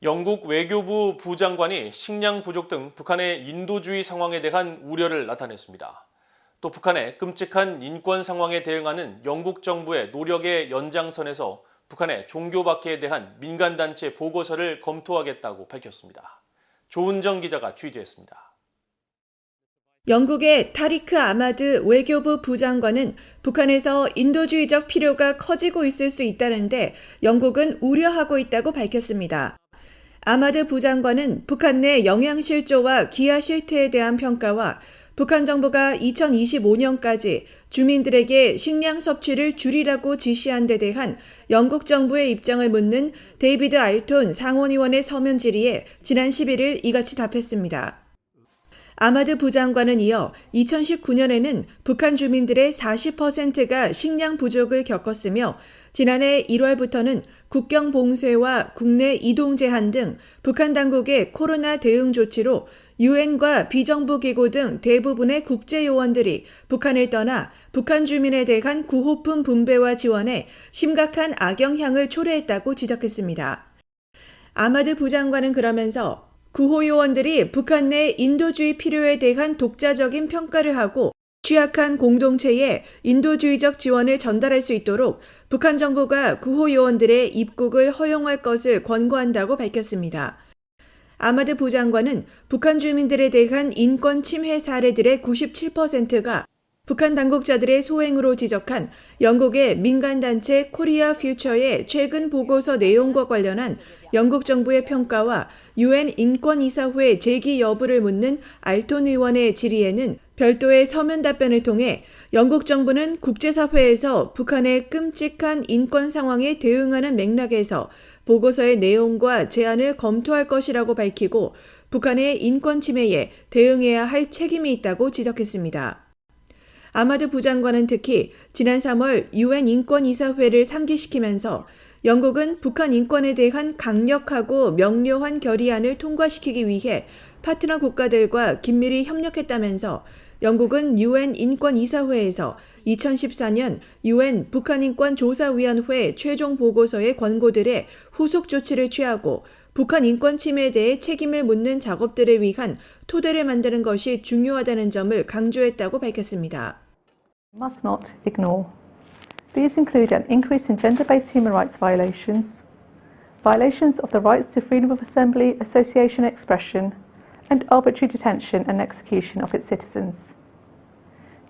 영국 외교부 부장관이 식량 부족 등 북한의 인도주의 상황에 대한 우려를 나타냈습니다. 또 북한의 끔찍한 인권 상황에 대응하는 영국 정부의 노력의 연장선에서 북한의 종교박해에 대한 민간단체 보고서를 검토하겠다고 밝혔습니다. 조은정 기자가 취재했습니다. 영국의 타리크 아마드 외교부 부장관은 북한에서 인도주의적 필요가 커지고 있을 수 있다는데 영국은 우려하고 있다고 밝혔습니다. 아마드 부장관은 북한 내 영양실조와 기아실태에 대한 평가와 북한 정부가 2025년까지 주민들에게 식량 섭취를 줄이라고 지시한 데 대한 영국 정부의 입장을 묻는 데이비드 알톤 상원의원의 서면 질의에 지난 11일 이같이 답했습니다. 아마드 부장관은 이어 2019년에는 북한 주민들의 40%가 식량 부족을 겪었으며 지난해 1월부터는 국경 봉쇄와 국내 이동 제한 등 북한 당국의 코로나 대응 조치로 유엔과 비정부 기구 등 대부분의 국제 요원들이 북한을 떠나 북한 주민에 대한 구호품 분배와 지원에 심각한 악영향을 초래했다고 지적했습니다. 아마드 부장관은 그러면서 구호 요원들이 북한 내 인도주의 필요에 대한 독자적인 평가를 하고 취약한 공동체에 인도주의적 지원을 전달할 수 있도록 북한 정부가 구호 요원들의 입국을 허용할 것을 권고한다고 밝혔습니다. 아마드 부장관은 북한 주민들에 대한 인권 침해 사례들의 97%가 북한 당국자들의 소행으로 지적한 영국의 민간단체 코리아 퓨처의 최근 보고서 내용과 관련한 영국 정부의 평가와 유엔 인권이사회 제기 여부를 묻는 알톤 의원의 질의에는 별도의 서면 답변을 통해 영국 정부는 국제사회에서 북한의 끔찍한 인권 상황에 대응하는 맥락에서 보고서의 내용과 제안을 검토할 것이라고 밝히고 북한의 인권 침해에 대응해야 할 책임이 있다고 지적했습니다. 아마드 부장관은 특히 지난 3월 유엔 인권이사회를 상기시키면서 영국은 북한 인권에 대한 강력하고 명료한 결의안을 통과시키기 위해 파트너 국가들과 긴밀히 협력했다면서 영국은 유엔 인권이사회에서 2014년 유엔 북한인권조사위원회 최종 보고서의 권고들에 후속 조치를 취하고 북한 인권 침해에 대해 책임을 묻는 작업들을 위한 토대를 만드는 것이 중요하다는 점을 강조했다고 밝혔습니다. Must not ignore. These include an increase in gender-based human rights violations, violations of the rights to freedom of assembly, association, and expression, and arbitrary detention and execution of its citizens.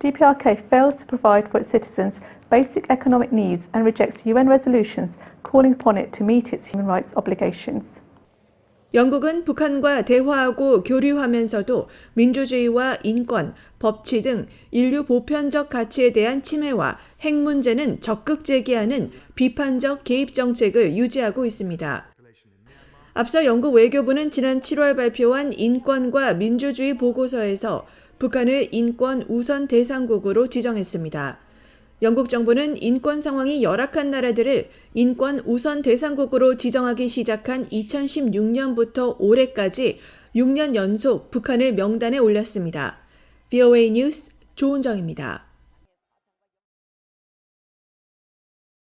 DPRK fails to provide for its citizens basic economic needs and rejects UN resolutions calling upon it to meet its human rights obligations. 영국은 북한과 대화하고 교류하면서도 민주주의와 인권, 법치 등 인류 보편적 가치에 대한 침해와 핵 문제는 적극 제기하는 비판적 개입 정책을 유지하고 있습니다. 앞서 영국 외교부는 지난 7월 발표한 인권과 민주주의 보고서에서 북한을 인권 우선 대상국으로 지정했습니다. 영국 정부는 인권 상황이 열악한 나라들을 인권 우선 대상국으로 지정하기 시작한 2016년부터 올해까지 6년 연속 북한을 명단에 올렸습니다. VOA 뉴스 조은정입니다.